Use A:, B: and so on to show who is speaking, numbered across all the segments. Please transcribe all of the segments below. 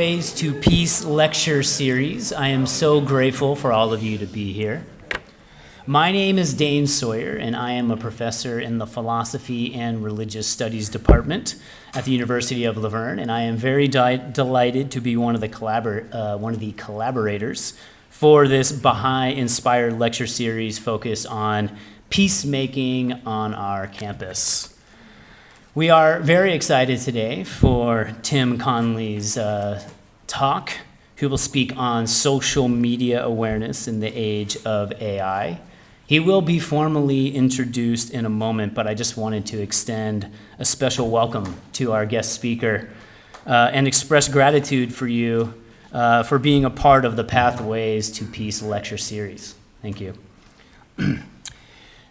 A: Pathways to Peace lecture series. I am so grateful for all of you to be here. My name is Dane Sawyer, and I am a professor in the Philosophy and Religious Studies Department at the University of Verne, and I am very delighted to be one of the collaborators for this Baha'i-inspired lecture series focused on peacemaking on our campus. We are very excited today for Tim Conley's talk, who will speak on social media awareness in the age of AI. He will be formally introduced in a moment, but I just wanted to extend a special welcome to our guest speaker and express gratitude for you for being a part of the Pathways to Peace lecture series. Thank you.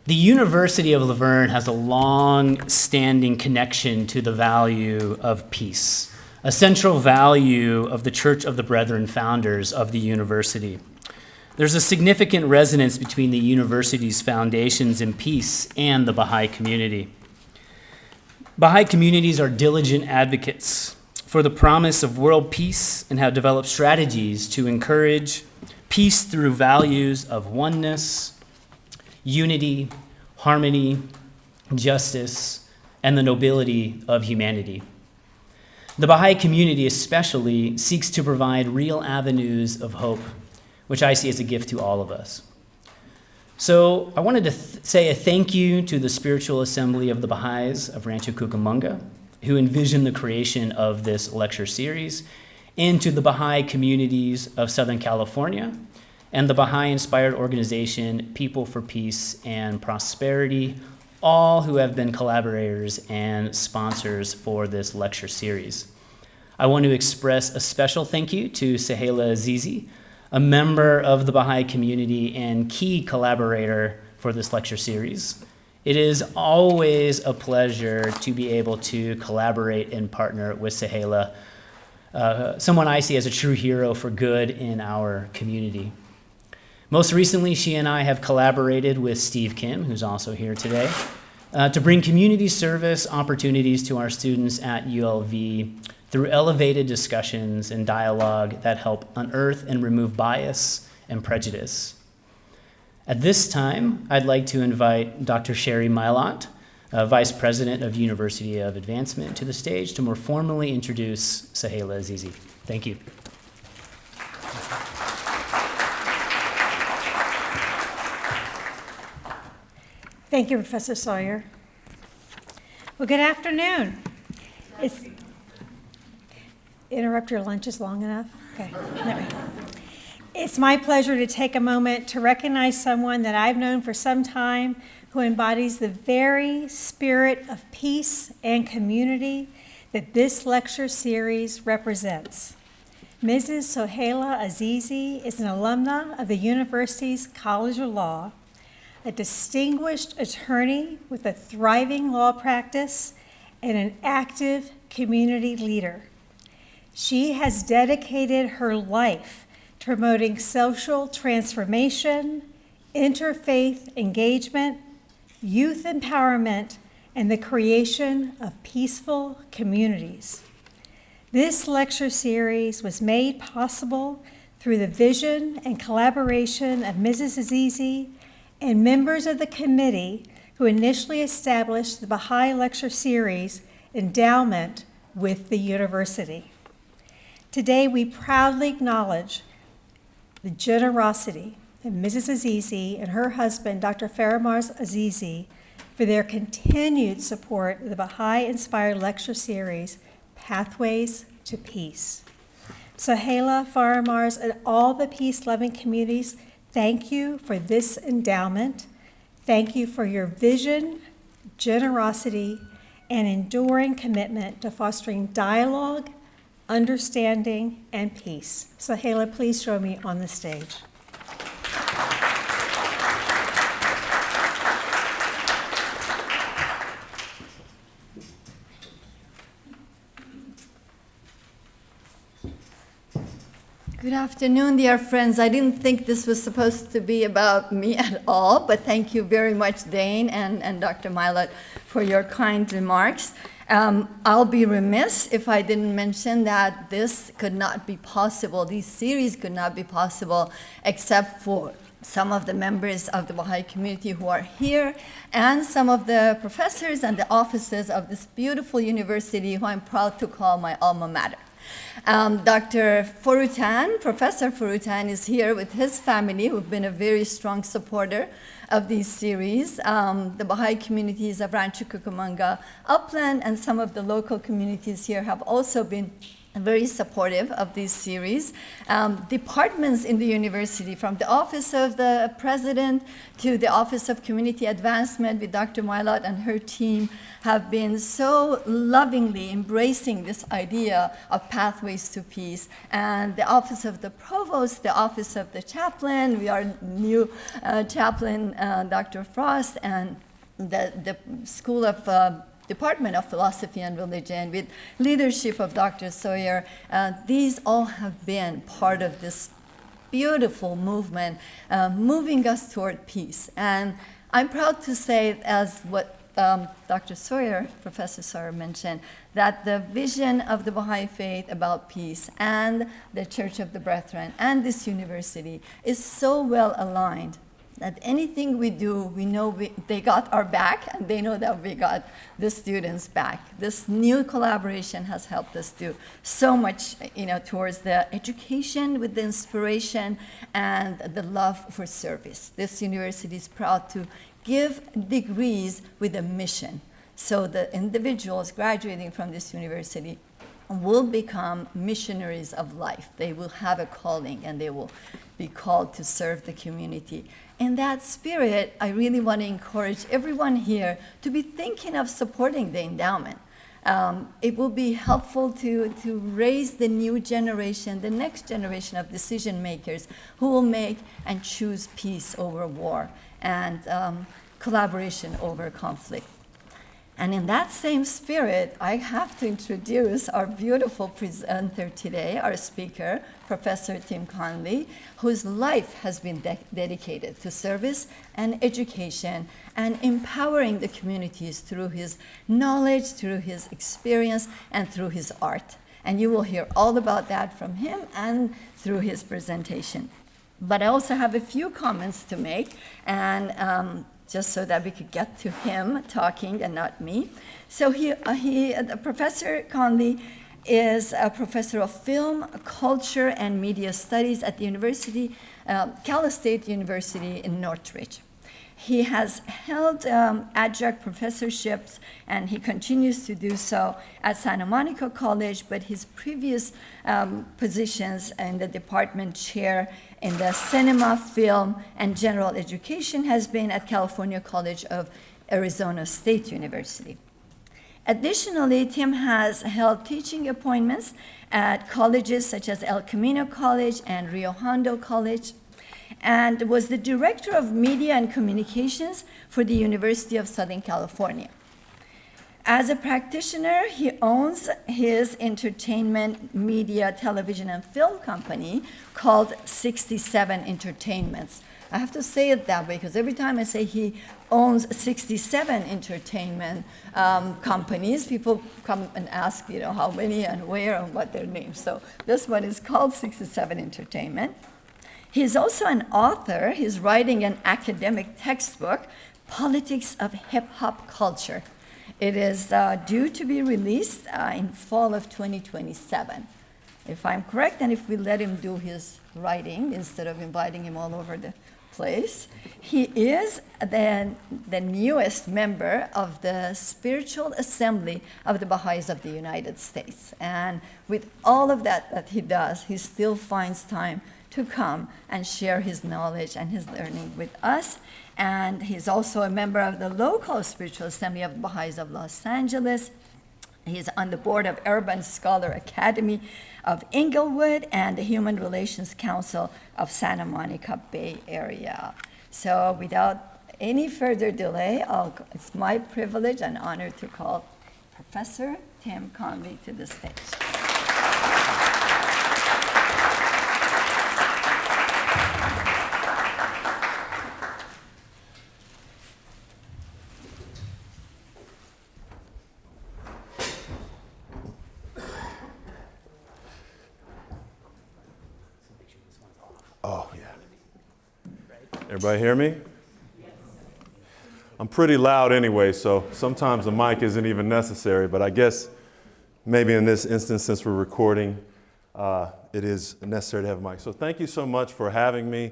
A: The University of Verne has a long-standing connection to the value of peace, a central value of the Church of the Brethren founders of the university. There's a significant resonance between the university's foundations in peace and the Baha'i community. Baha'i communities are diligent advocates for the promise of world peace and have developed strategies to encourage peace through values of oneness, unity, harmony, justice, and the nobility of humanity. The Baha'i community especially seeks to provide real avenues of hope, which I see as a gift to all of us. So I wanted to say a thank you to the Spiritual Assembly of the Baha'is of Rancho Cucamonga, who envisioned the creation of this lecture series, and to the Baha'i communities of Southern California, and the Baha'i-inspired organization People for Peace and Prosperity, all who have been collaborators and sponsors for this lecture series. I want to express a special thank you to Sahela Azizi, a member of the Baha'i community and key collaborator for this lecture series. It is always a pleasure to be able to collaborate and partner with Sahela, someone I see as a true hero for good in our community. Most recently, she and I have collaborated with Steve Kim, who's also here today, to bring community service opportunities to our students at ULV through elevated discussions and dialogue that help unearth and remove bias and prejudice. At this time, I'd like to invite Dr. Sherry Milot, Vice President of University of Advancement, to the stage to more formally introduce Sahela Azizi. Thank you.
B: Thank you, Professor Sawyer. Well, good afternoon. Interrupt your lunches long enough? Okay. It's my pleasure to take a moment to recognize someone that I've known for some time who embodies the very spirit of peace and community that this lecture series represents. Mrs. Sahela Azizi is an alumna of the university's College of Law, a distinguished attorney with a thriving law practice, and an active community leader. She has dedicated her life to promoting social transformation, interfaith engagement, youth empowerment, and the creation of peaceful communities. This lecture series was made possible through the vision and collaboration of Mrs. Azizi and members of the committee who initially established the Baha'i Lecture Series endowment with the university. Today, we proudly acknowledge the generosity of Mrs. Azizi and her husband, Dr. Faramars Azizi, for their continued support of the Baha'i-inspired lecture series, Pathways to Peace. Sahela, Faramars, and all the peace-loving communities, thank you for this endowment. Thank you for your vision, generosity, and enduring commitment to fostering dialogue, understanding, and peace. Sahela, please join me on the stage.
C: Good afternoon, dear friends. I didn't think this was supposed to be about me at all, but thank you very much, Dane and Dr. Milot, for your kind remarks. I'll be remiss if I didn't mention that this could not be possible, these series could not be possible except for some of the members of the Baha'i community who are here and some of the professors and the officers of this beautiful university who I'm proud to call my alma mater. Dr. Forutan, Professor Forutan is here with his family who've been a very strong supporter of these series. The Baha'i communities of Rancho Cucamonga, Upland, and some of the local communities here have also been very supportive of these series. Departments in the university, from the Office of the President to the Office of Community Advancement with Dr. Mylot and her team, have been so lovingly embracing this idea of pathways to peace. And the Office of the Provost, the Office of the Chaplain, we are new chaplain, Dr. Frost, and the School of Department of Philosophy and Religion with leadership of Dr. Sawyer. These all have been part of this beautiful movement moving us toward peace. And I'm proud to say, as what Dr. Sawyer, Professor Sawyer mentioned, that the vision of the Baha'i faith about peace and the Church of the Brethren and this university is so well aligned that anything we do, we know they got our back, and they know that we got the students' back. This new collaboration has helped us do so much, towards the education with the inspiration and the love for service. This university is proud to give degrees with a mission. So the individuals graduating from this university will become missionaries of life. They will have a calling, and they will be called to serve the community. In that spirit, I really want to encourage everyone here to be thinking of supporting the endowment. It will be helpful to raise the new generation, the next generation of decision makers who will make and choose peace over war and collaboration over conflict. And in that same spirit, I have to introduce our beautiful presenter today, our speaker, Professor Tim Conley, whose life has been dedicated to service and education and empowering the communities through his knowledge, through his experience, and through his art. And you will hear all about that from him and through his presentation. But I also have a few comments to make, and just so that we could get to him talking and not me. So Professor Conley is a professor of film, culture, and media studies at the University, Cal State University in Northridge. He has held adjunct professorships, and he continues to do so at Santa Monica College, but his previous positions in the department chair in the cinema, film, and general education has been at California College of Arizona State University. Additionally, Tim has held teaching appointments at colleges such as El Camino College and Rio Hondo College, and was the director of media and communications for the University of Southern California. As a practitioner, he owns his entertainment, media, television, and film company called 67 Entertainments. I have to say it that way because every time I say he owns 67 entertainment companies, people come and ask, how many and where and what their names. So this one is called 67 Entertainment. He's also an author. He's writing an academic textbook, Politics of Hip-Hop Culture. It is due to be released in fall of 2027, if I'm correct, and if we let him do his writing instead of inviting him all over the place. He is the newest member of the Spiritual Assembly of the Baha'is of the United States. And with all of that he does, he still finds time to come and share his knowledge and his learning with us. And he's also a member of the local Spiritual Assembly of the Baha'is of Los Angeles. He's on the board of Urban Scholar Academy of Inglewood and the Human Relations Council of Santa Monica Bay Area. So without any further delay, it's my privilege and honor to call Professor Tim Conley to the stage.
D: Oh, yeah. Everybody hear me? I'm pretty loud anyway, so sometimes the mic isn't even necessary, but I guess maybe in this instance, since we're recording, it is necessary to have a mic. So thank you so much for having me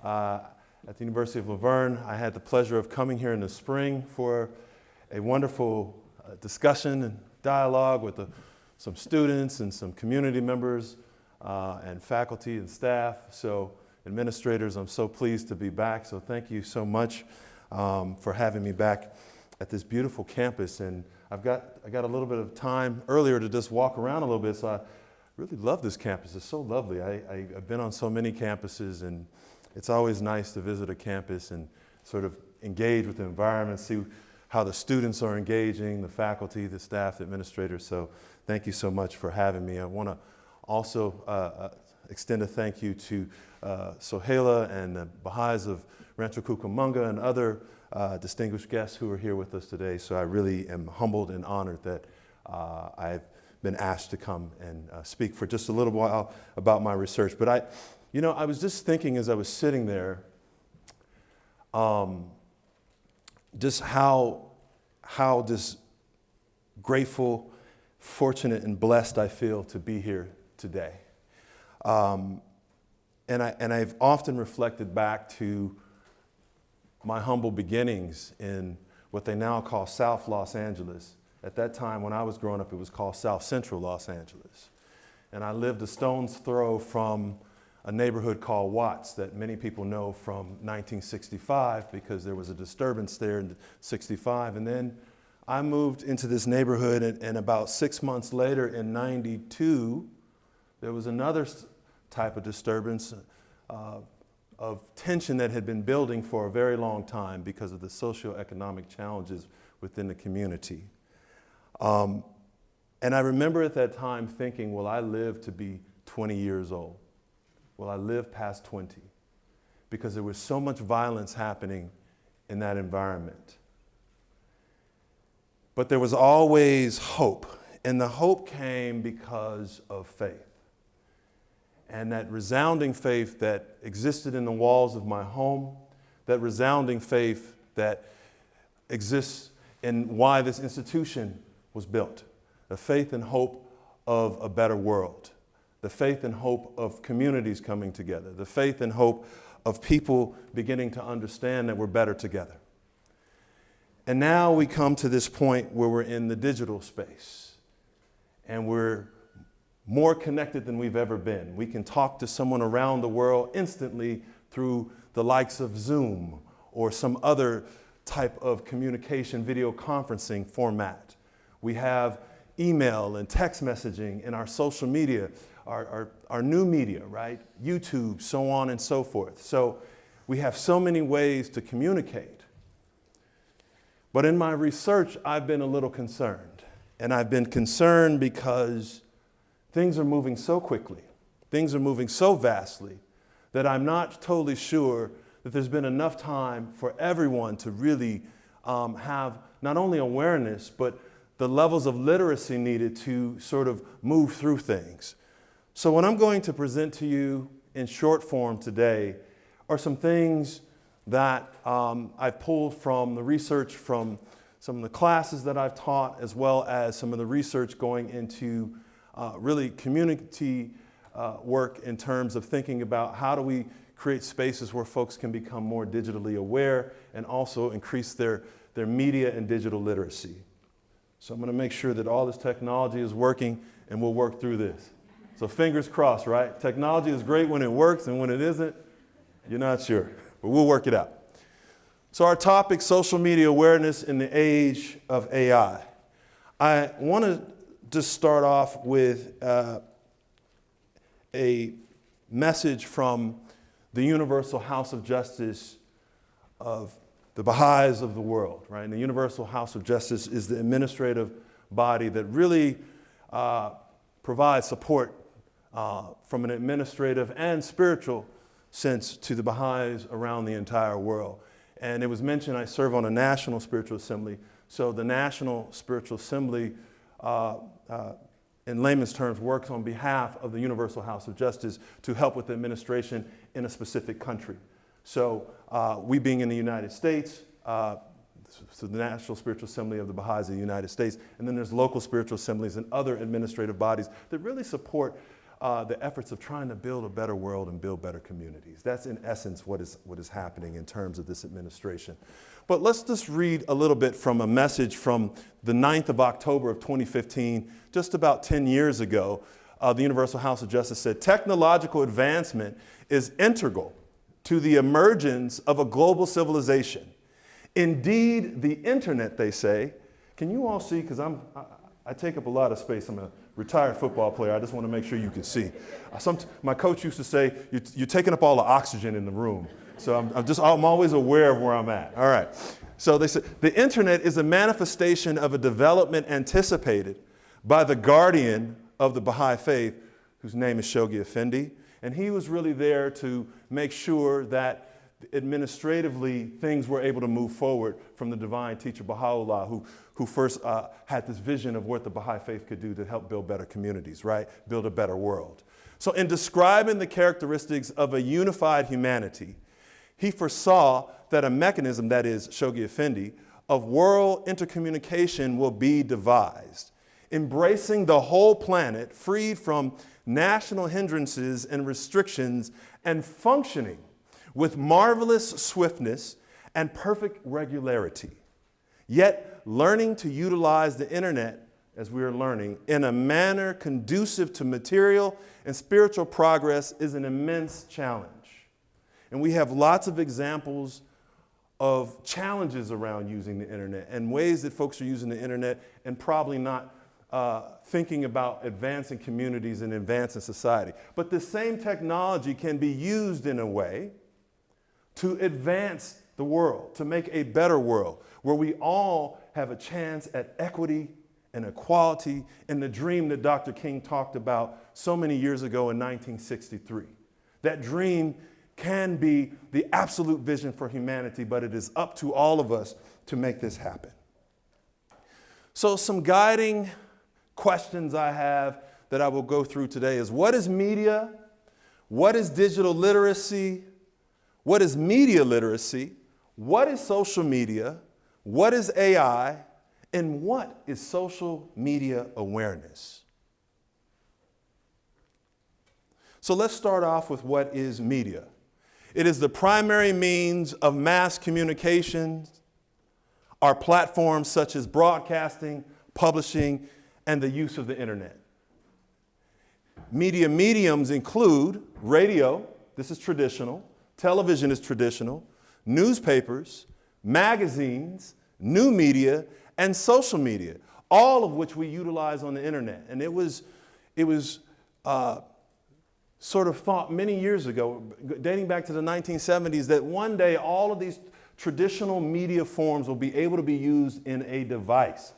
D: at the University of Verne. I had the pleasure of coming here in the spring for a wonderful discussion and dialogue with some students and some community members and faculty and staff. So administrators, I'm so pleased to be back. So thank you so much for having me back at this beautiful campus. And I got a little bit of time earlier to just walk around a little bit. So I really love this campus. It's so lovely. I've been on so many campuses, and it's always nice to visit a campus and sort of engage with the environment, see how the students are engaging, the faculty, the staff, the administrators. So thank you so much for having me. I want to also extend a thank you to Sohaila and the Baha'is of Rancho Cucamonga and other distinguished guests who are here with us today. So I really am humbled and honored that I've been asked to come and speak for just a little while about my research. But I was just thinking as I was sitting there, just how just grateful, fortunate, and blessed I feel to be here today. And I've often reflected back to my humble beginnings in what they now call South Los Angeles. At that time, when I was growing up, it was called South Central Los Angeles. And I lived a stone's throw from a neighborhood called Watts that many people know from 1965 because there was a disturbance there in 65. And then I moved into this neighborhood, and about 6 months later in 92, there was another type of disturbance of tension that had been building for a very long time because of the socioeconomic challenges within the community. And I remember at that time thinking, will I live to be 20 years old? Will I live past 20? Because there was so much violence happening in that environment. But there was always hope, and the hope came because of faith. And that resounding faith that existed in the walls of my home, that resounding faith that exists in why this institution was built, the faith and hope of a better world, the faith and hope of communities coming together, the faith and hope of people beginning to understand that we're better together. And now we come to this point where we're in the digital space, and we're more connected than we've ever been. We can talk to someone around the world instantly through the likes of Zoom or some other type of communication video conferencing format. We have email and text messaging in our social media, our new media, right? YouTube, so on and so forth. So we have so many ways to communicate. But in my research, I've been a little concerned. And I've been concerned because things are moving so quickly, things are moving so vastly, that I'm not totally sure that there's been enough time for everyone to really have not only awareness, but the levels of literacy needed to sort of move through things. So what I'm going to present to you in short form today are some things that I've pulled from the research from some of the classes that I've taught, as well as some of the research going into really community work in terms of thinking about how do we create spaces where folks can become more digitally aware and also increase their media and digital literacy. So I'm going to make sure that all this technology is working, and we'll work through this. So fingers crossed, right? Technology is great when it works, and when it isn't, you're not sure. But we'll work it out. So our topic, social media awareness in the age of AI. I want to just start off with a message from the Universal House of Justice of the Baha'is of the world, right? And the Universal House of Justice is the administrative body that really provides support from an administrative and spiritual sense to the Baha'is around the entire world. And it was mentioned I serve on a national spiritual assembly. So the National Spiritual Assembly in layman's terms, works on behalf of the Universal House of Justice to help with the administration in a specific country. So we being in the United States, so the National Spiritual Assembly of the Baha'is of the United States, and then there's local spiritual assemblies and other administrative bodies that really support the efforts of trying to build a better world and build better communities. That's in essence what is happening in terms of this administration. But let's just read a little bit from a message from the 9th of October of 2015, just about 10 years ago. The Universal House of Justice said, technological advancement is integral to the emergence of a global civilization. Indeed, the internet, they say, can you all see, because I take up a lot of space, I'm a retired football player, I just want to make sure you can see. My coach used to say, you're taking up all the oxygen in the room. So I'm always aware of where I'm at. All right. So they said, the internet is a manifestation of a development anticipated by the guardian of the Baha'i faith, whose name is Shoghi Effendi. And he was really there to make sure that administratively things were able to move forward from the divine teacher Baha'u'llah, who first had this vision of what the Baha'i faith could do to help build better communities, right? Build a better world. So in describing the characteristics of a unified humanity, he foresaw that a mechanism, that is Shoghi Effendi, of world intercommunication will be devised, embracing the whole planet, freed from national hindrances and restrictions, and functioning with marvelous swiftness and perfect regularity, yet learning to utilize the internet, as we are learning, in a manner conducive to material and spiritual progress is an immense challenge. And we have lots of examples of challenges around using the internet and ways that folks are using the internet and probably not thinking about advancing communities and advancing society. But the same technology can be used in a way to advance the world, to make a better world, where we all have a chance at equity and equality and the dream that Dr. King talked about so many years ago in 1963. That dream can be the absolute vision for humanity, but it is up to all of us to make this happen. So some guiding questions I have that I will go through today is, what is media? What is digital literacy? What is media literacy? What is social media? What is AI? And what is social media awareness? So let's start off with what is media. It is the primary means of mass communications, our platforms such as broadcasting, publishing, and the use of the internet. Media mediums include radio, this is traditional, television is traditional, newspapers, magazines, new media, and social media, all of which we utilize on the internet. And it was sort of thought many years ago, dating back to the 1970s, that one day all of these traditional media forms will be able to be used in a device.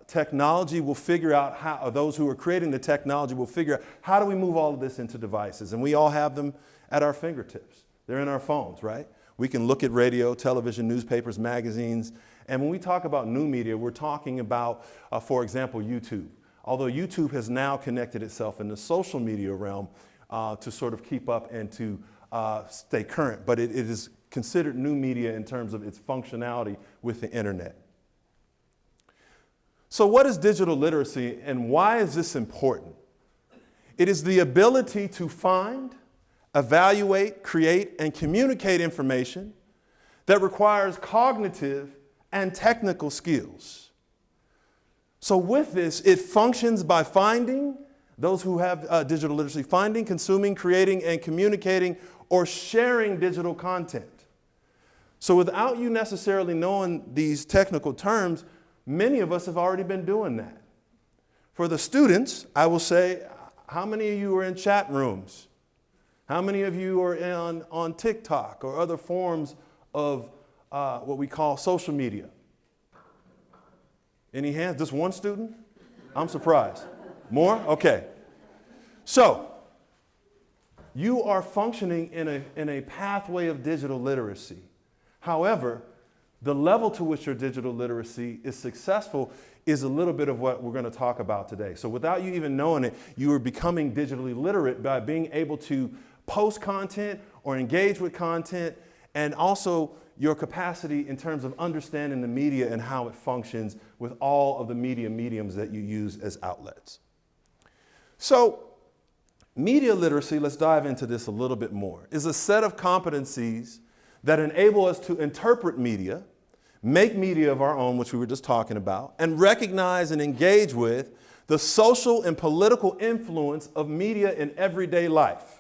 D: Technology will figure out how, or those who are creating the technology will figure out, how do we move all of this into devices? And we all have them at our fingertips. They're in our phones, right? We can look at radio, television, newspapers, magazines. And when we talk about new media, we're talking about, for example, YouTube. Although YouTube has now connected itself in the social media realm to sort of keep up and to stay current. But it is considered new media in terms of its functionality with the internet. So what is digital literacy and why is this important? It is the ability to find, evaluate, create, and communicate information that requires cognitive and technical skills. So with this, it functions by finding, those who have digital literacy, finding, consuming, creating, and communicating or sharing digital content. So without you necessarily knowing these technical terms, many of us have already been doing that. For the students, I will say, how many of you are in chat rooms? How many of you are on TikTok or other forms of what we call social media? Any hands? Just one student? I'm surprised. More? Okay. So, you are functioning in a pathway of digital literacy. However, the level to which your digital literacy is successful is a little bit of what we're going to talk about today. So without you even knowing it, you are becoming digitally literate by being able to post content or engage with content, and also your capacity in terms of understanding the media and how it functions with all of the media mediums that you use as outlets. So media literacy, let's dive into this a little bit more, is a set of competencies that enable us to interpret media, make media of our own, which we were just talking about, and recognize and engage with the social and political influence of media in everyday life.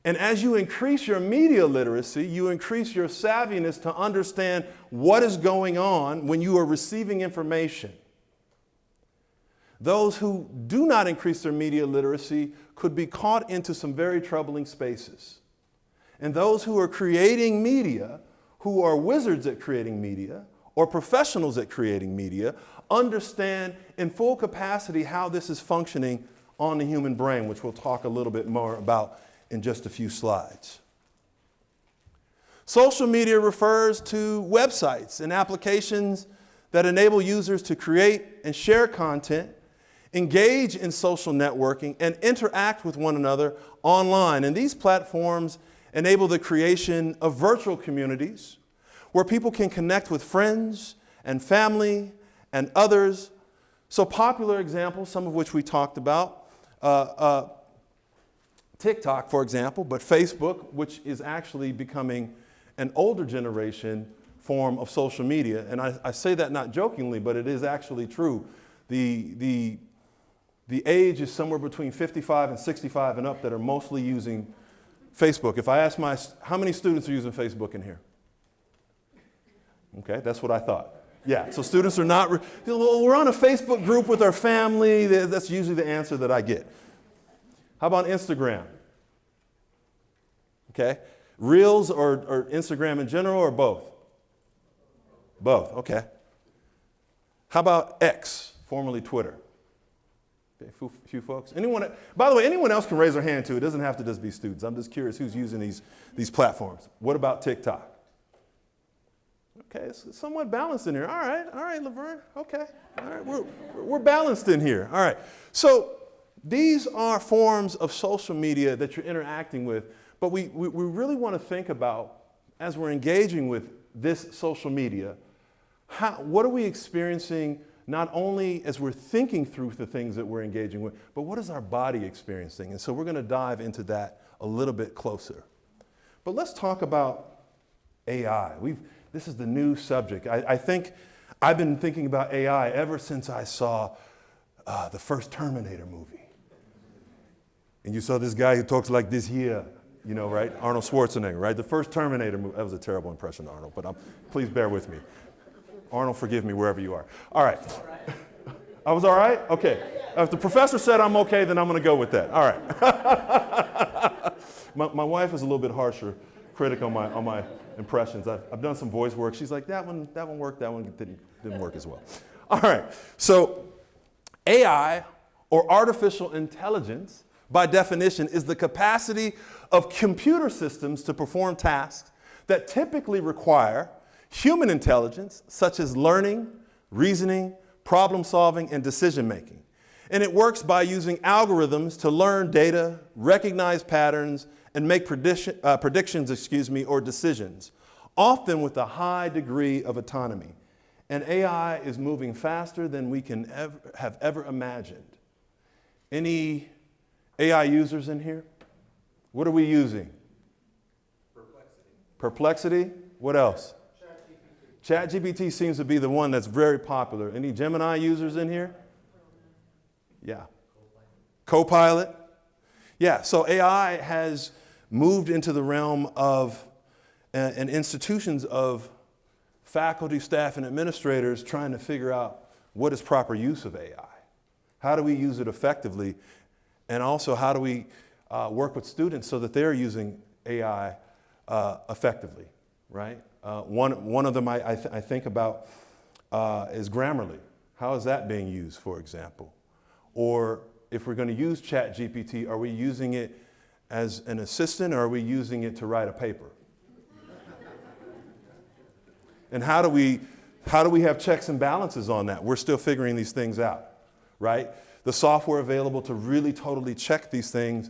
D: And as you increase your media literacy, you increase your savviness to understand what is going on when you are receiving information. Those who do not increase their media literacy could be caught into some very troubling spaces. And those who are creating media, who are wizards at creating media, or professionals at creating media, understand in full capacity how this is functioning on the human brain, which we'll talk a little bit more about in just a few slides. Social media refers to websites and applications that enable users to create and share content, engage in social networking, and interact with one another online. And these platforms enable the creation of virtual communities where people can connect with friends and family and others. So popular examples, some of which we talked about, TikTok, for example, but Facebook, which is actually becoming an older generation form of social media. And I say that not jokingly, but it is actually true. The age is somewhere between 55 and 65 and up that are mostly using Facebook. If I ask how many students are using Facebook in here? Okay, that's what I thought. Yeah, so students are not, we're on a Facebook group with our family. That's usually the answer that I get. How about Instagram? Okay, Reels or Instagram in general, or both? Both, okay. How about X, formerly Twitter? Okay, few folks. Anyone? By the way, anyone else can raise their hand too. It doesn't have to just be students. I'm just curious who's using these platforms. What about TikTok? Okay, it's somewhat balanced in here. All right, Laverne. Okay, all right, we're balanced in here. All right, so these are forms of social media that you're interacting with, but we really want to think about, as we're engaging with this social media, what are we experiencing not only as we're thinking through the things that we're engaging with, but what is our body experiencing? And so we're going to dive into that a little bit closer. But let's talk about AI. This is the new subject. I think I've been thinking about AI ever since I saw the first Terminator movie. And you saw this guy who talks like this here, you know, right? Arnold Schwarzenegger, right? The first Terminator movie. That was a terrible impression, Arnold, but please bear with me. Arnold, forgive me wherever you are. All right. I was all right? Okay. If the professor said I'm okay, then I'm going to go with that. All right. My wife is a little bit harsher critic on my impressions. I've done some voice work. She's like, that one worked, that one didn't work as well. All right. So AI, or artificial intelligence, by definition, is the capacity of computer systems to perform tasks that typically require human intelligence, such as learning, reasoning, problem solving, and decision making. And it works by using algorithms to learn data, recognize patterns, and make predictions, or decisions, often with a high degree of autonomy. And AI is moving faster than we can have ever imagined. Any AI users in here? What are we using? Perplexity? What else? ChatGPT seems to be the one that's very popular. Any Gemini users in here? Yeah. Copilot? Yeah, so AI has moved into the realm of and institutions of faculty, staff, and administrators trying to figure out what is proper use of AI. How do we use it effectively? And also, how do we work with students so that they're using AI effectively, right? One of them I think about is Grammarly. How is that being used, for example? Or if we're going to use ChatGPT, are we using it as an assistant, or are we using it to write a paper? And how do we have checks and balances on that? We're still figuring these things out, right? The software available to really totally check these things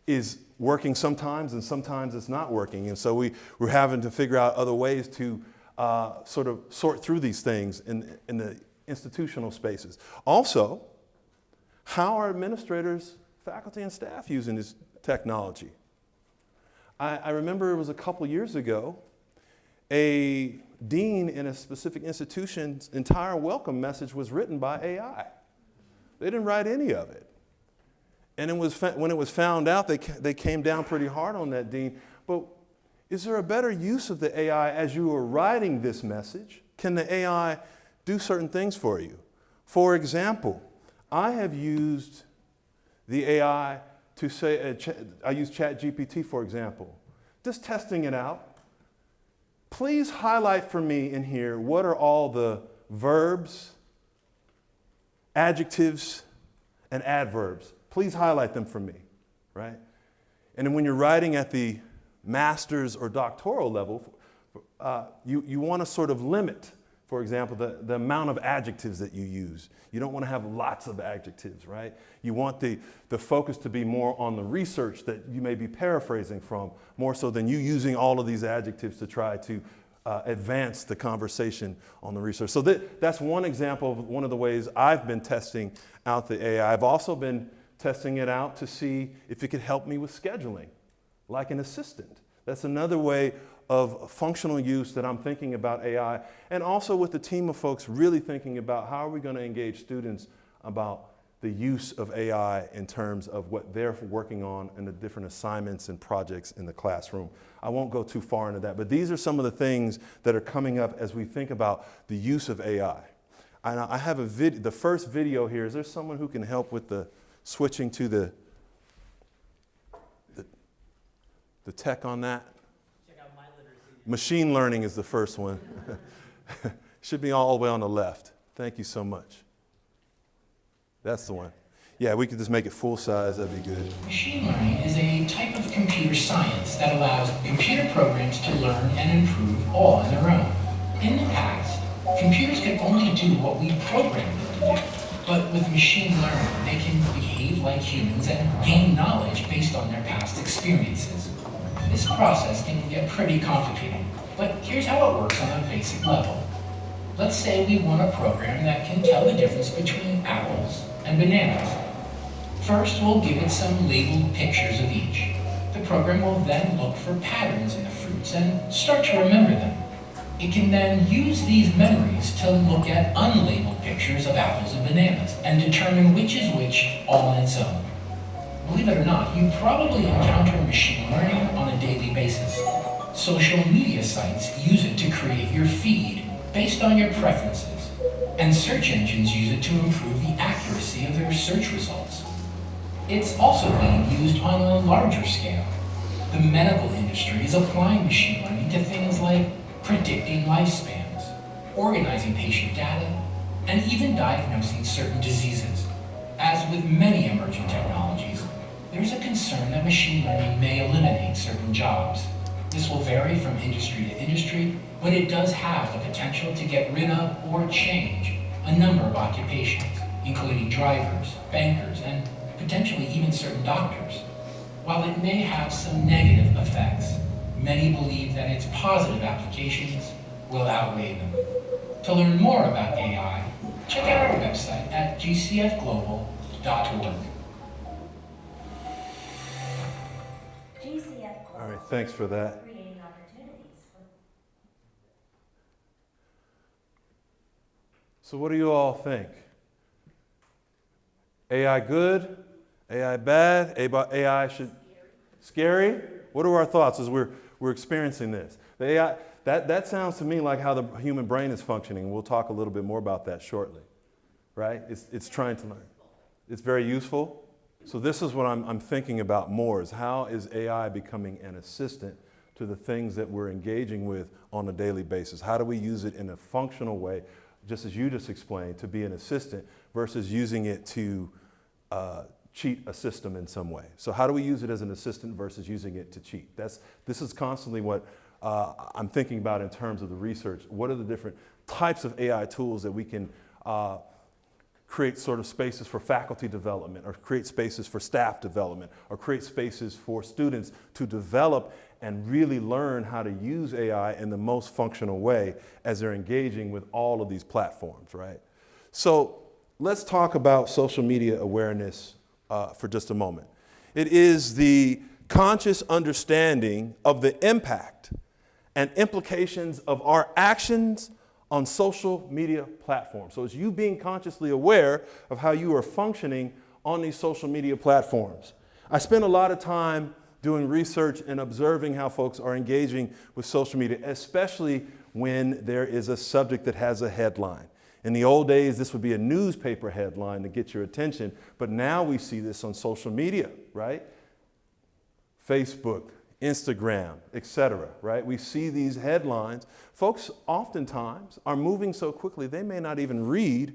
D: is working sometimes, and sometimes it's not working. And so we're having to figure out other ways to sort of sort through these things in the institutional spaces. Also, how are administrators, faculty, and staff using this technology? I remember it was a couple years ago, a dean in a specific institution's entire welcome message was written by AI. They didn't write any of it. And when it was found out, they came down pretty hard on that dean. But is there a better use of the AI as you were writing this message? Can the AI do certain things for you? For example, I have used the AI to say, I use ChatGPT, for example, just testing it out. Please highlight for me in here what are all the verbs, adjectives, and adverbs. Please highlight them for me, right? And then when you're writing at the master's or doctoral level, you want to sort of limit, for example, the amount of adjectives that you use. You don't want to have lots of adjectives, right? You want the focus to be more on the research that you may be paraphrasing from, more so than you using all of these adjectives to try to advance the conversation on the research. So that's one example of one of the ways I've been testing out the AI. I've also been testing it out to see if it could help me with scheduling, like an assistant. That's another way of functional use that I'm thinking about AI, and also with the team of folks really thinking about how are we going to engage students about the use of AI in terms of what they're working on and the different assignments and projects in the classroom. I won't go too far into that, but these are some of the things that are coming up as we think about the use of AI. And I have the first video here. Is there someone who can help with the switching to the tech on that?
A: Check out my literacy.
D: Machine learning is the first one. Should be all the way on the left. Thank you so much. That's the one. Yeah, we could just make it full size. That'd be good.
E: Machine learning is a type of computer science that allows computer programs to learn and improve all on their own. In the past, computers could only do what we programmed them to do. But with machine learning, they can behave like humans and gain knowledge based on their past experiences. This process can get pretty complicated, but here's how it works on a basic level. Let's say we want a program that can tell the difference between apples and bananas. First, we'll give it some labeled pictures of each. The program will then look for patterns in the fruits and start to remember them. It can then use these memories to look at unlabeled pictures of apples and bananas and determine which is which all on its own. Believe it or not, you probably encounter machine learning on a daily basis. Social media sites use it to create your feed based on your preferences, and search engines use it to improve the accuracy of their search results. It's also being used on a larger scale. The medical industry is applying machine learning to things like predicting lifespans, organizing patient data, and even diagnosing certain diseases. As with many emerging technologies, there's a concern that machine learning may eliminate certain jobs. This will vary from industry to industry, but it does have the potential to get rid of or change a number of occupations, including drivers, bankers, and potentially even certain doctors. While it may have some negative effects, many believe that its positive applications will outweigh them. To learn more about AI, check out our website at gcfglobal.org.
D: All right, thanks for that. So what do you all think? AI good? AI bad? AI should scary? What are our thoughts as we're experiencing this? The AI that sounds to me like how the human brain is functioning. We'll talk a little bit more about that shortly, right? It's trying to learn. It's very useful. So this is what I'm thinking about more, is how is AI becoming an assistant to the things that we're engaging with on a daily basis? How do we use it in a functional way, just as you just explained, to be an assistant versus using it to cheat a system in some way? So how do we use it as an assistant versus using it to cheat? This is constantly what I'm thinking about in terms of the research. What are the different types of AI tools that we can create sort of spaces for faculty development, or create spaces for staff development, or create spaces for students to develop and really learn how to use AI in the most functional way as they're engaging with all of these platforms, right? So let's talk about social media awareness for just a moment. It is the conscious understanding of the impact and implications of our actions on social media platforms. So it's you being consciously aware of how you are functioning on these social media platforms. I spend a lot of time doing research and observing how folks are engaging with social media, especially when there is a subject that has a headline. In the old days, this would be a newspaper headline to get your attention, but now we see this on social media, right? Facebook, Instagram, etc., right? We see these headlines. Folks oftentimes are moving so quickly, they may not even read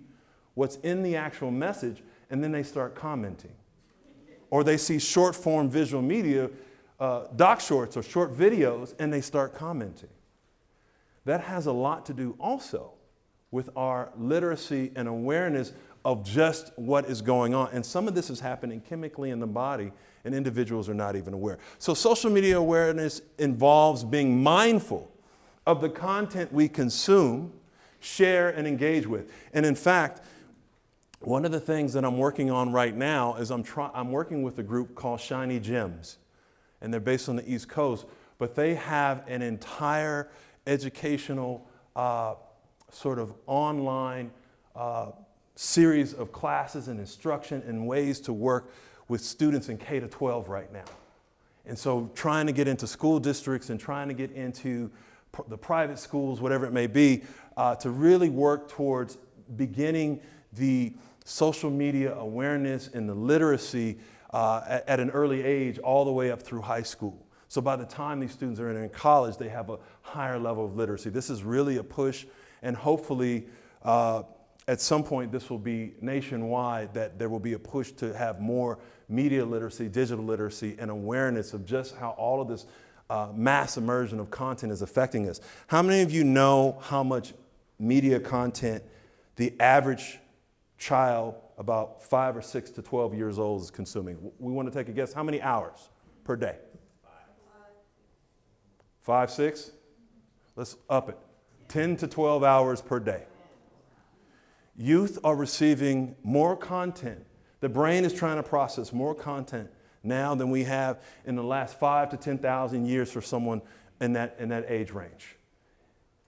D: what's in the actual message, and then they start commenting. Or they see short form visual media, doc shorts or short videos, and they start commenting. That has a lot to do also with our literacy and awareness of just what is going on. And some of this is happening chemically in the body, and individuals are not even aware. So social media awareness involves being mindful of the content we consume, share, and engage with. And in fact, one of the things that I'm working on right now is I'm working with a group called Shiny Gems, and they're based on the East Coast, but they have an entire educational sort of online series of classes and instruction and ways to work with students in K-12 right now. And so trying to get into school districts and trying to get into the private schools, whatever it may be, to really work towards beginning the social media awareness and the literacy at an early age all the way up through high school. So by the time these students are in college, they have a higher level of literacy. This is really a push, and hopefully at some point this will be nationwide, that there will be a push to have more media literacy, digital literacy, and awareness of just how all of this mass immersion of content is affecting us. How many of you know how much media content the average child about 5 or 6 to 12 years old is consuming? We want to take a guess. How many hours per day? 5, 6? Let's up it. 10 to 12 hours per day. Youth are receiving more content. The brain is trying to process more content now than we have in the last 5 to 10,000 years for someone in that age range.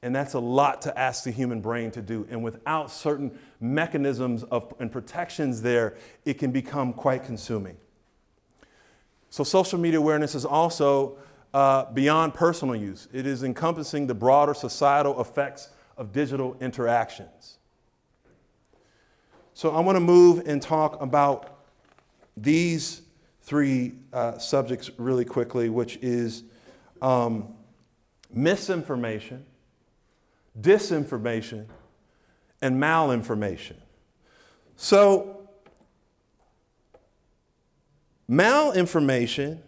D: And that's a lot to ask the human brain to do. And without certain mechanisms and protections there, it can become quite consuming. So social media awareness is also beyond personal use. It is encompassing the broader societal effects of digital interactions. So I want to move and talk about these 3 subjects really quickly, which is misinformation, disinformation, and malinformation. So malinformation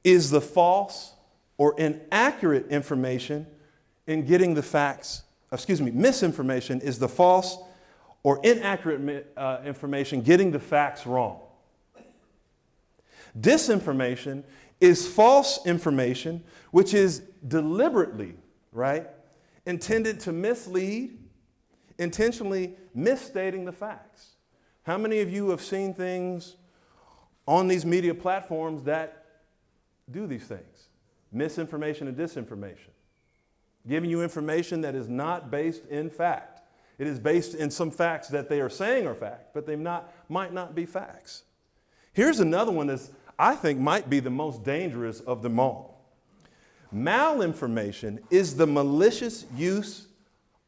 D: is the false or inaccurate information in getting the facts. Misinformation is the false or inaccurate information getting the facts wrong. Disinformation is false information which is deliberately, right, intended to mislead, intentionally misstating the facts. How many of you have seen things on these media platforms that do these things? Misinformation and disinformation. Giving you information that is not based in fact. It is based in some facts that they are saying are fact, but they might not be facts. Here's another one that I think might be the most dangerous of them all. Malinformation is the malicious use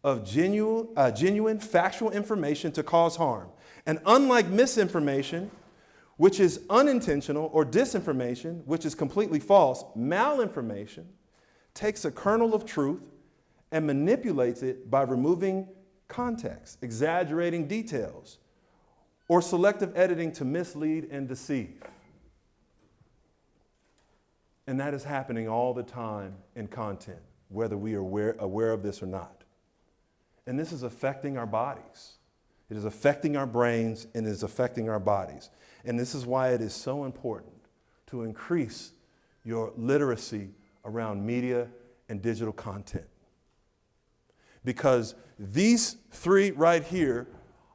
D: of genuine factual information to cause harm. And unlike misinformation, which is unintentional, or disinformation, which is completely false, malinformation takes a kernel of truth and manipulates it by removing context, exaggerating details, or selective editing to mislead and deceive. And that is happening all the time in content, whether we are aware of this or not. And this is affecting our bodies. It is affecting our brains and it is affecting our bodies. And this is why it is so important to increase your literacy around media and digital content. Because these three right here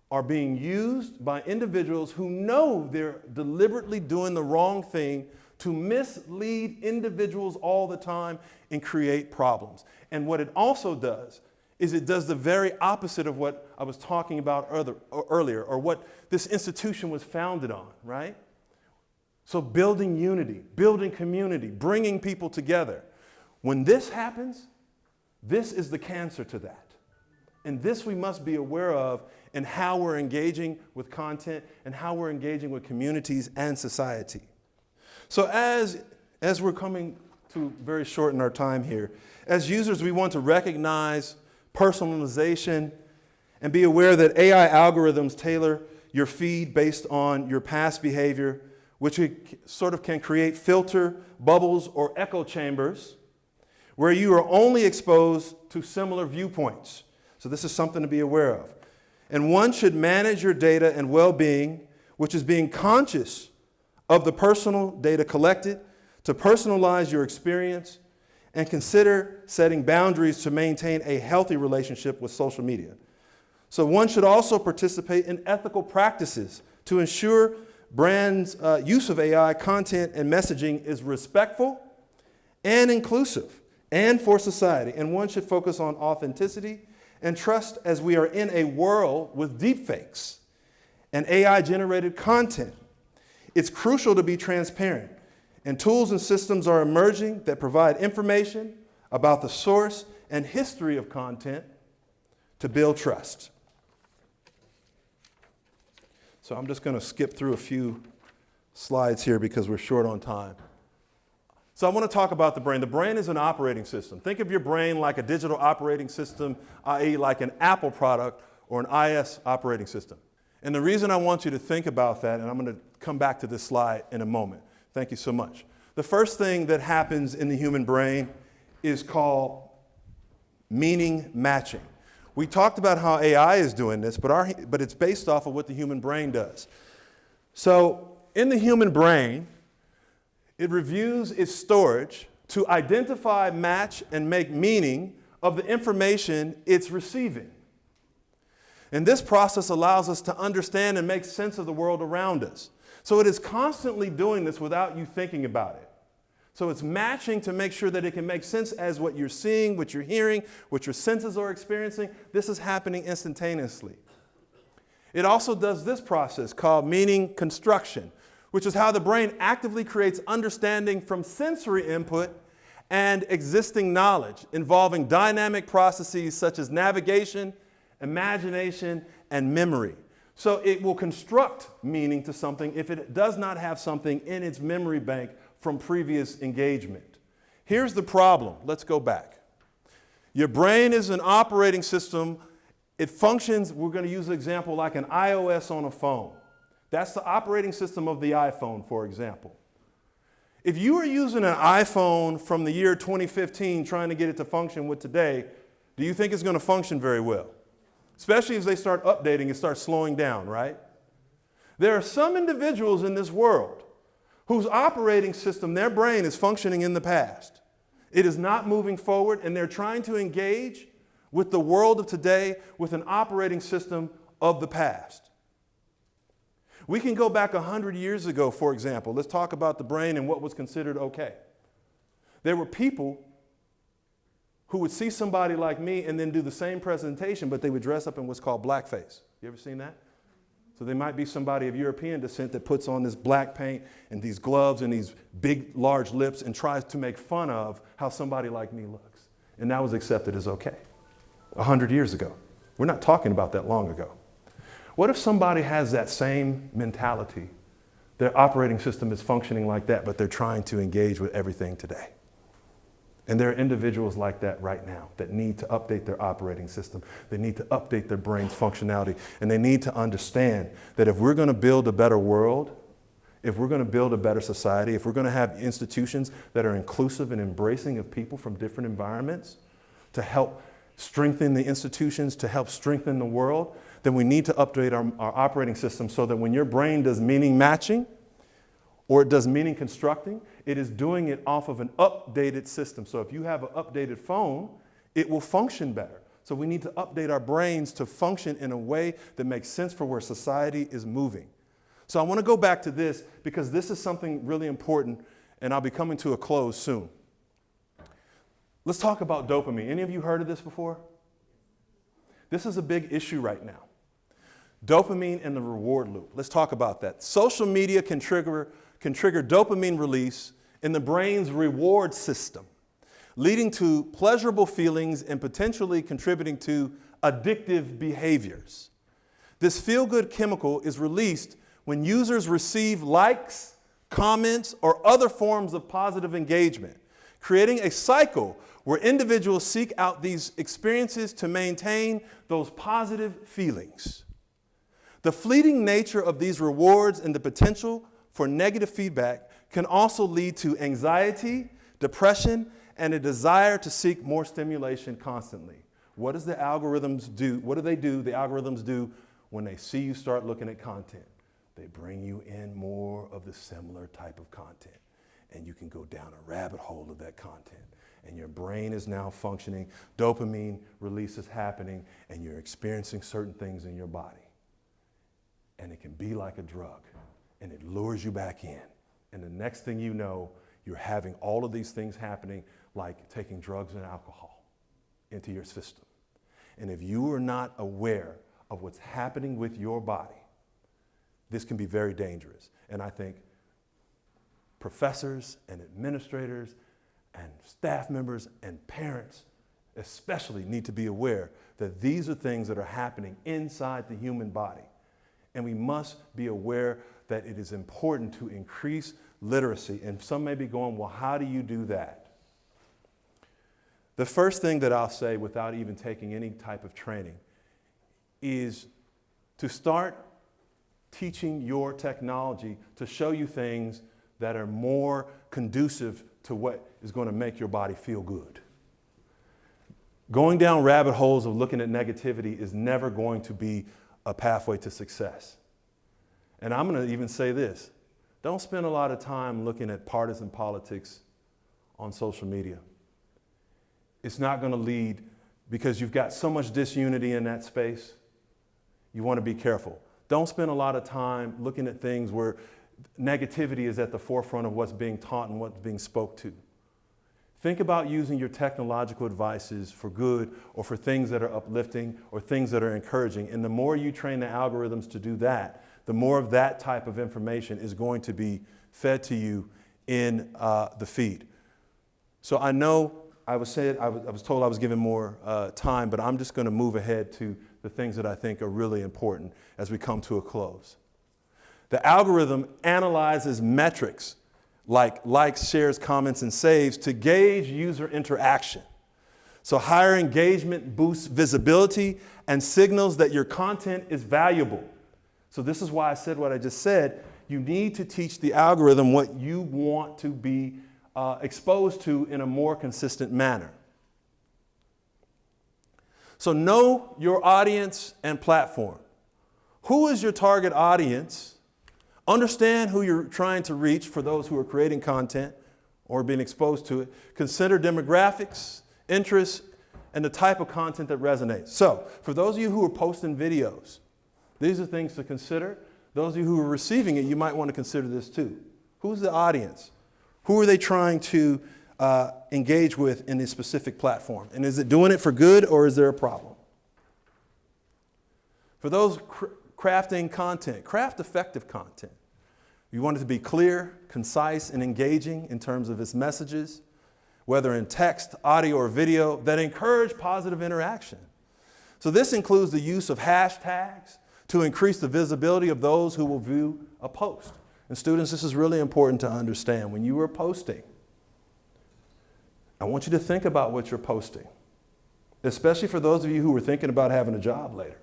D: are being used by individuals who know they're deliberately doing the wrong thing to mislead individuals all the time and create problems. And what it also does is it does the very opposite of what I was talking about earlier, or what this institution was founded on, right? So building unity, building community, bringing people together. When this happens, this is the cancer to that. And this we must be aware of in how we're engaging with content and how we're engaging with communities and society. So as we're coming to very short in our time here, as users, we want to recognize personalization and be aware that AI algorithms tailor your feed based on your past behavior, which sort of can create filter bubbles or echo chambers where you are only exposed to similar viewpoints. So this is something to be aware of. And one should manage your data and well-being, which is being conscious of the personal data collected to personalize your experience and consider setting boundaries to maintain a healthy relationship with social media. So one should also participate in ethical practices to ensure brands' use of AI content and messaging is respectful and inclusive and for society. And one should focus on authenticity and trust as we are in a world with deepfakes and AI-generated content. It's crucial to be transparent, and tools and systems are emerging that provide information about the source and history of content to build trust. So I'm just going to skip through a few slides here because we're short on time. So I want to talk about the brain. The brain is an operating system. Think of your brain like a digital operating system, i.e. like an Apple product or an iOS operating system. And the reason I want you to think about that, and I'm going to come back to this slide in a moment. Thank you so much. The first thing that happens in the human brain is called meaning matching. We talked about how AI is doing this, but it's based off of what the human brain does. So in the human brain, it reviews its storage to identify, match, and make meaning of the information it's receiving. And this process allows us to understand and make sense of the world around us. So it is constantly doing this without you thinking about it. So it's matching to make sure that it can make sense as what you're seeing, what you're hearing, what your senses are experiencing. This is happening instantaneously. It also does this process called meaning construction, which is how the brain actively creates understanding from sensory input and existing knowledge involving dynamic processes such as navigation, imagination, and memory. So it will construct meaning to something if it does not have something in its memory bank from previous engagement. Here's the problem. Let's go back. Your brain is an operating system. It functions, we're going to use an example like an iOS on a phone. That's the operating system of the iPhone, for example. If you are using an iPhone from the year 2015 trying to get it to function with today, do you think it's going to function very well? Especially as they start updating, it starts slowing down, right? There are some individuals in this world whose operating system, their brain, is functioning in the past. It is not moving forward, and they're trying to engage with the world of today with an operating system of the past. We can go back 100 years ago, for example. Let's talk about the brain and what was considered okay. There were people who would see somebody like me and then do the same presentation, but they would dress up in what's called blackface. You ever seen that? So they might be somebody of European descent that puts on this black paint and these gloves and these big, large lips and tries to make fun of how somebody like me looks. And that was accepted as okay 100 years ago. We're not talking about that long ago. What if somebody has that same mentality? Their operating system is functioning like that, but they're trying to engage with everything today. And there are individuals like that right now that need to update their operating system. They need to update their brain's functionality. And they need to understand that if we're going to build a better world, if we're going to build a better society, if we're going to have institutions that are inclusive and embracing of people from different environments to help strengthen the institutions, to help strengthen the world, then we need to update our operating system so that when your brain does meaning matching or it does meaning constructing, it is doing it off of an updated system. So if you have an updated phone, it will function better. So we need to update our brains to function in a way that makes sense for where society is moving. So I want to go back to this because this is something really important, and I'll be coming to a close soon. Let's talk about dopamine. Any of you heard of this before? This is a big issue right now. Dopamine and the reward loop. Let's talk about that. Social media can trigger dopamine release in the brain's reward system, leading to pleasurable feelings and potentially contributing to addictive behaviors. This feel-good chemical is released when users receive likes, comments, or other forms of positive engagement, creating a cycle where individuals seek out these experiences to maintain those positive feelings. The fleeting nature of these rewards and the potential for negative feedback can also lead to anxiety, depression, and a desire to seek more stimulation constantly. What does the algorithms do? What do the algorithms do when they see you start looking at content? They bring you in more of the similar type of content, and you can go down a rabbit hole of that content, and your brain is now functioning, dopamine release is happening, and you're experiencing certain things in your body. And it can be like a drug, and it lures you back in. And the next thing you know, you're having all of these things happening, like taking drugs and alcohol into your system. And if you are not aware of what's happening with your body, this can be very dangerous. And I think professors and administrators and staff members and parents especially need to be aware that these are things that are happening inside the human body. And we must be aware that it is important to increase literacy. And some may be going, well, how do you do that? The first thing that I'll say without even taking any type of training is to start teaching your technology to show you things that are more conducive to what is going to make your body feel good. Going down rabbit holes of looking at negativity is never going to be a pathway to success. And I'm going to even say this. Don't spend a lot of time looking at partisan politics on social media. It's not going to lead, because you've got so much disunity in that space. You want to be careful. Don't spend a lot of time looking at things where negativity is at the forefront of what's being taught and what's being spoke to. Think about using your technological devices for good or for things that are uplifting or things that are encouraging. And the more you train the algorithms to do that, the more of that type of information is going to be fed to you in the feed. So I know I was told I was given more time, but I'm just going to move ahead to the things that I think are really important as we come to a close. The algorithm analyzes metrics like likes, shares, comments, and saves to gauge user interaction. So higher engagement boosts visibility and signals that your content is valuable. So this is why I said what I just said. You need to teach the algorithm what you want to be exposed to in a more consistent manner. So know your audience and platform. Who is your target audience? Understand who you're trying to reach for those who are creating content or being exposed to it. Consider demographics, interests, and the type of content that resonates. So for those of you who are posting videos, these are things to consider. Those of you who are receiving it, you might want to consider this too. Who's the audience? Who are they trying to engage with in this specific platform? And is it doing it for good, or is there a problem? For those crafting content, craft effective content. You want it to be clear, concise, and engaging in terms of its messages, whether in text, audio, or video, that encourage positive interaction. So this includes the use of hashtags to increase the visibility of those who will view a post. And students, this is really important to understand. When you are posting, I want you to think about what you're posting, especially for those of you who are thinking about having a job later.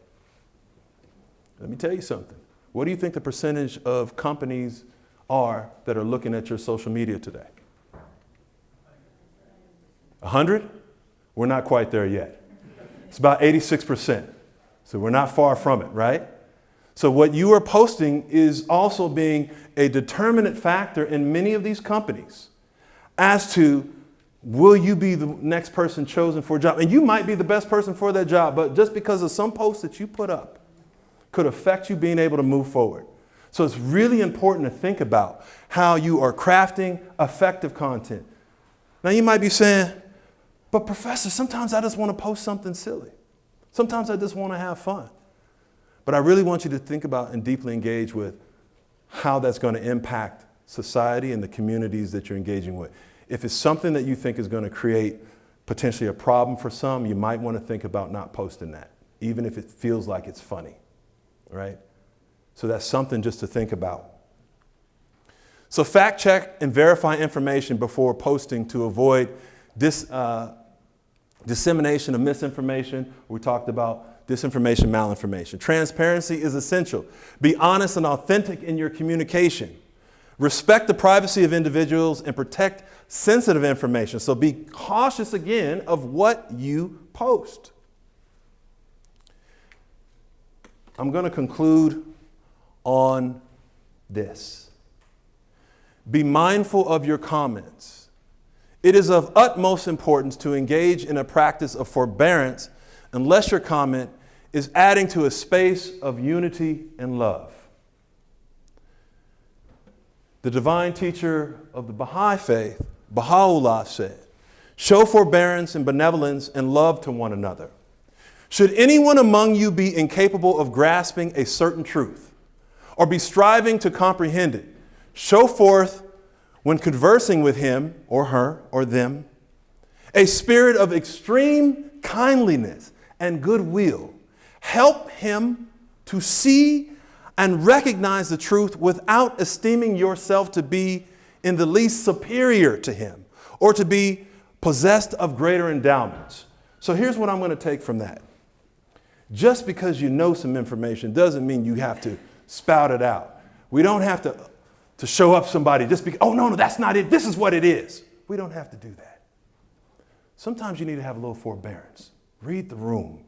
D: Let me tell you something. What do you think the percentage of companies are that are looking at your social media today? 100? We're not quite there yet. It's about 86%. So we're not far from it, right? So what you are posting is also being a determinant factor in many of these companies as to will you be the next person chosen for a job? And you might be the best person for that job, but just because of some posts that you put up could affect you being able to move forward. So it's really important to think about how you are crafting effective content. Now you might be saying, but Professor, sometimes I just want to post something silly. Sometimes I just want to have fun. But I really want you to think about and deeply engage with how that's going to impact society and the communities that you're engaging with. If it's something that you think is going to create potentially a problem for some, you might want to think about not posting that, even if it feels like it's funny, right? So that's something just to think about. So fact check and verify information before posting to avoid dissemination of misinformation. We talked about disinformation, malinformation. Transparency is essential. Be honest and authentic in your communication. Respect the privacy of individuals and protect sensitive information. So be cautious again of what you post. I'm going to conclude on this. Be mindful of your comments. It is of utmost importance to engage in a practice of forbearance unless your comment is adding to a space of unity and love. The divine teacher of the Baha'i faith, Baha'u'llah, said, "Show forbearance and benevolence and love to one another. Should anyone among you be incapable of grasping a certain truth or be striving to comprehend it, show forth, when conversing with him or her or them, a spirit of extreme kindliness and goodwill. Help him to see and recognize the truth without esteeming yourself to be in the least superior to him or to be possessed of greater endowments." So here's what I'm going to take from that. Just because you know some information doesn't mean you have to spout it out. We don't have to show up somebody just because, oh, no, that's not it. This is what it is. We don't have to do that. Sometimes you need to have a little forbearance. Read the room.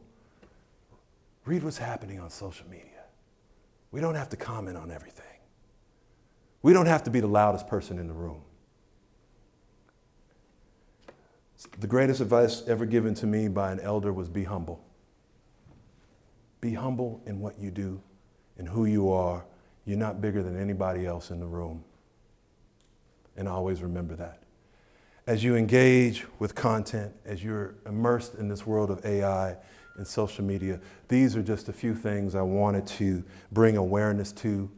D: Read what's happening on social media. We don't have to comment on everything. We don't have to be the loudest person in the room. The greatest advice ever given to me by an elder was be humble. Be humble in what you do and who you are. You're not bigger than anybody else in the room. And always remember that. As you engage with content, as you're immersed in this world of AI and social media, these are just a few things I wanted to bring awareness to.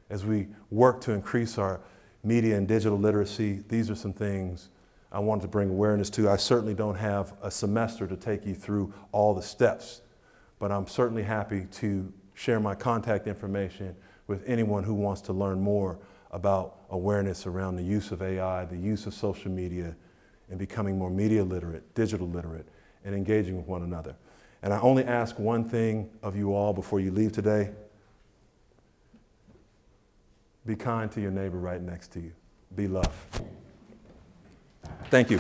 D: As we work to increase our media and digital literacy, these are some things I wanted to bring awareness to. I certainly don't have a semester to take you through all the steps, but I'm certainly happy to share my contact information with anyone who wants to learn more about awareness around the use of AI, the use of social media, and becoming more media literate, digital literate, and engaging with one another. And I only ask one thing of you all before you leave today. Be kind to your neighbor right next to you. Be love. Thank you.